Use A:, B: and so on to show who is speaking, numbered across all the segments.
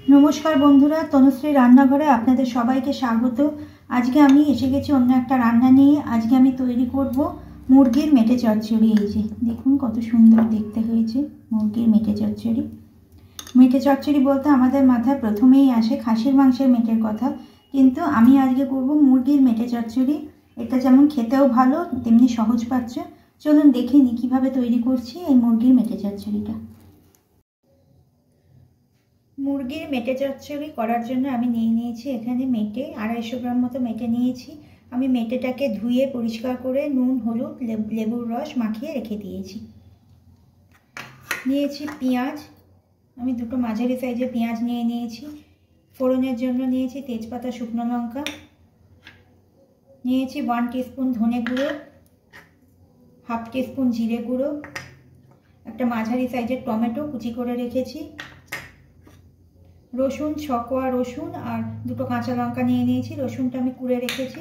A: नमस्कार बंधुरा तनुश्री रान्नाघरे आपनादेर सबाइके स्वागत। आज के आमी एसे गेছি অন্য একটা রান্না নিয়ে। আজকে আমি তৈরি করব মুরগির মেটে চচ্চড়ি। এই যে দেখুন কত সুন্দর দেখতে হয়েছে মুরগির মেটে চচ্চড়ি। মেটে চচ্চড়ি বলতে আমাদের মাথায় প্রথমেই আসে খাসির মাংসের মেটের কথা, কিন্তু আমি আজকে করব মুরগির মেটে চচ্চড়ি। এটা যেমন খেতেও ভালো তেমনি সহজপাচ্য। চলুন দেখে নিই কিভাবে তৈরি করছি এই মুরগির মেটে চচ্চড়িটা। মুরগির মেটে চচ্চড়ি করার জন্য আমি নিয়ে নিয়েছি এখানে মেটে 250 গ্রাম মতো মেটে নিয়েছি। আমি মেটেটাকে ধুয়ে পরিষ্কার করে নুন হলুদ লেবুর রস মাখিয়ে রেখে দিয়েছি। নিয়েছি পেঁয়াজ, আমি দুটো মাঝারি সাইজের পেঁয়াজ নিয়ে নিয়েছি। ফোড়নের জন্য নিয়েছি তেজপাতা শুকনো লঙ্কা, নিয়েছি 1 টিস্পুন ধনে গুঁড়ো, 1/2 টিস্পুন জিরে গুঁড়ো, একটা মাঝারি সাইজের টমেটো কুচি করে রেখেছি, রসুন 6 কোয়া রসুন আর দুটো কাঁচা লঙ্কা নিয়ে নিয়েছি। রসুনটা আমি কুড়ে রেখেছি।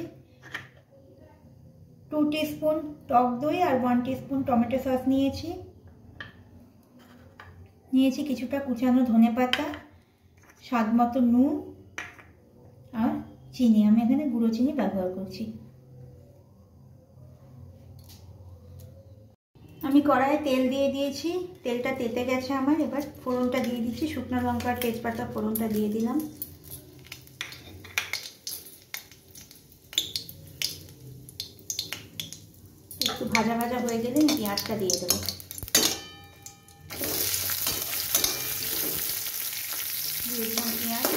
A: 2 টিস্পুন টক দই আর 1 টিস্পুন টমেটো সস নিয়েছি। নিয়েছি কিছুটা কুচানো ধনেপাতা, স্বাদ মতো নুন আর চিনি। আমি এখানে গুঁড়ো চিনি ব্যবহার করছি। আমি কড়াইয়ে তেল দিয়ে দিয়েছি, তেলটা তেতে গেছে আমার। এবার ফোড়নটা দিয়ে দিচ্ছি, শুকনো লঙ্কা তেজপাতা ফোড়নটা দিয়ে দিলাম। একটু ভাজা ভাজা হয়ে গেলে পেঁয়াজটা দিয়ে দেবো। দিয়ে দিলাম পেঁয়াজ।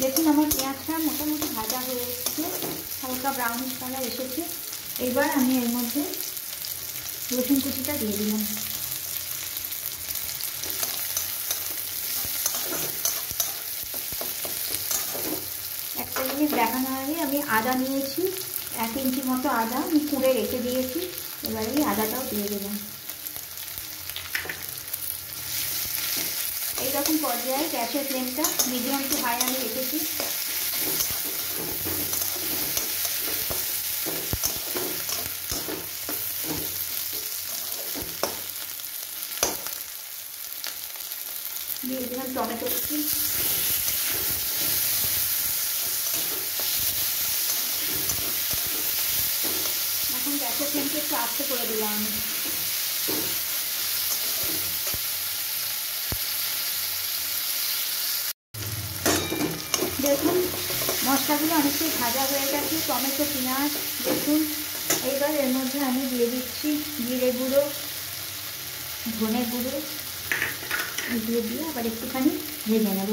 A: দেখুন আমার পেঁয়াজটা মোটামুটি ভাজা হয়ে এসেছে, হালকা ব্রাউনিশ কালার এসেছে। এবার আমি এর মধ্যে রসুন কুচিটা দিয়ে দিলাম। একটা জিনিস দেখানো হয়নি, আমি আদা নিয়েছি 1 ইঞ্চি মতো আদা আমি কুড়ে রেখে দিয়েছি। এবার এই আদাটাও দিয়ে দিলাম। এইরকম পর্যায়ে গ্যাসের ফ্লেমটা মিডিয়াম টু হাই আমি রেখেছি। দিয়ে দিলাম টমেটো কুচি। এখন গ্যাসের ফ্লেমটা একটু আস্তে করে দিলাম আমি। দেখুন মশলাগুলো অনেকটাই ভাজা হয়ে গেছে, টমেটো পেঁয়াজ দেখুন। এইবার এর মধ্যে আমি দিয়ে দিচ্ছি জিরে গুঁড়ো ধনে গুঁড়ো, এগুলো দিয়ে আবার একটুখানি ভেজে নেব।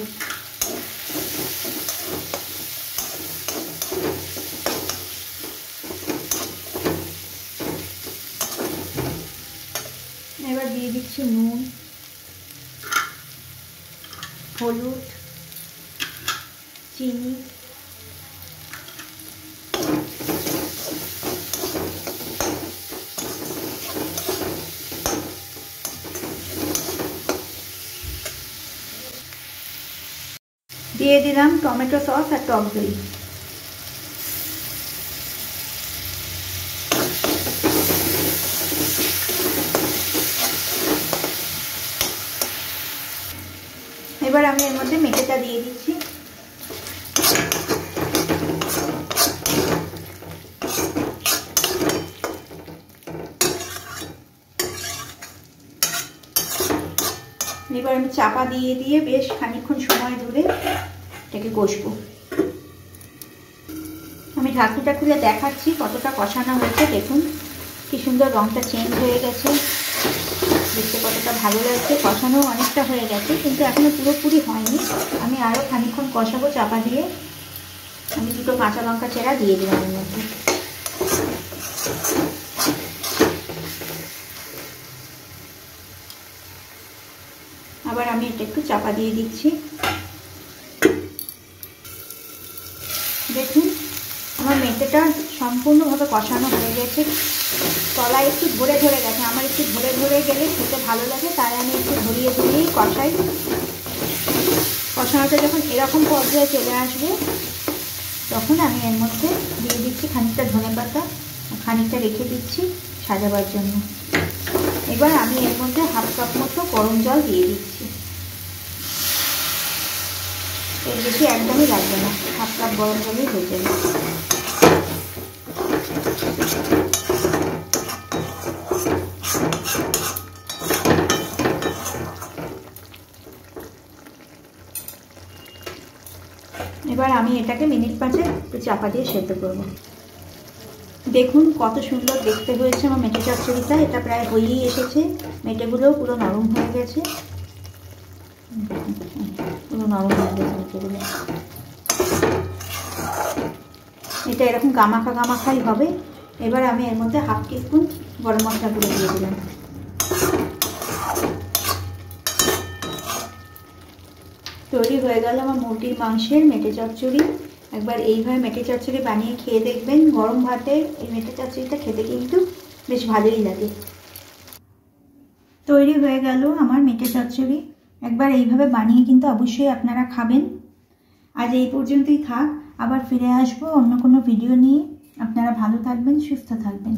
A: এবার দিয়ে দিচ্ছি নুন হলুদ চিনি, দিয়ে দিলাম টমেটো সস আর টক দই। এবার আমি এর মধ্যে মেটেটা দিয়ে দিচ্ছি। এবার আমি চাপা দিয়ে দিয়ে বেশ খানিকক্ষণ সময় ধরে এটাকে কষবো। আমি ঢাকনিটা খুলে দেখাচ্ছি কতটা কষানো হয়েছে। দেখুন কি সুন্দর রংটা চেঞ্জ হয়ে গেছে, দেখতে কতটা ভালো লাগছে। কষানো অনেকটা হয়ে গেছে কিন্তু এখনো পুরোপুরি হয়নি। আমি আরও খানিকক্ষণ কষাবো চাপা দিয়ে। আমি দুটো কাঁচা লঙ্কা চেরা দিয়ে দিলাম এর মধ্যে। আবার আমি এটা একটু চাপা দিয়ে দিচ্ছি। দেখুন আমার মেটেটা সম্পূর্ণভাবে কষানো হয়ে গেছে, তলায় একটু ধরে ধরে গেছে। আমার একটু ধরে ধরে গেলে খেতে ভালো লাগে, তাই আমি একটু ধরিয়ে ধরিয়েই কষাই। কষানোটা যখন এরকম পর্যায়ে চলে আসবে তখন আমি এর মধ্যে দিয়ে দিচ্ছি খানিকটা ধনেপাতা, খানিকটা রেখে দিচ্ছি সাজাবার জন্য। এবার আমি এর মধ্যে 1/2 কাপ মতো গরম জল দিয়ে দিচ্ছি। এর বেশি একদমই লাগবে না, 1/2 কাপ গরম জলই হয়ে যাবে। এবার আমি এটাকে মিনিট 5 একটু চাপা দিয়ে সেদ্ধ করব। দেখুন কত সুন্দর দেখতে হয়েছে আমার মেটে চচ্চড়িটা। এটা প্রায় হয়েই এসেছে, মেটেগুলোও পুরো নরম হয়ে গেছে, পুরো নরম হয়ে গেছে মেটেগুলো। এটা এরকম গামাখা গামাখাই হবে। এবার আমি এর মধ্যে 1/2 টিস্পুন গরম মশলা গুঁড়ো দিয়ে দিলাম। তৈরি হয়ে গেল আমার মুরগির মাংসের মেটে চচ্চড়ি। একবার এইভাবে মেটে চচ্চড়ি বানিয়ে খেয়ে দেখবেন। গরম ভাতে এই মেটে চচ্চড়িটা খেতে কিন্তু বেশ ভালোই লাগে। তৈরি হয়ে গেল আমার মেটে চচ্চড়ি। একবার এইভাবে বানিয়ে কিন্তু অবশ্যই আপনারা খাবেন। আজ এই পর্যন্তই থাক, আবার ফিরে আসবো অন্য কোনো ভিডিও নিয়ে। আপনারা ভালো থাকবেন, সুস্থ থাকবেন।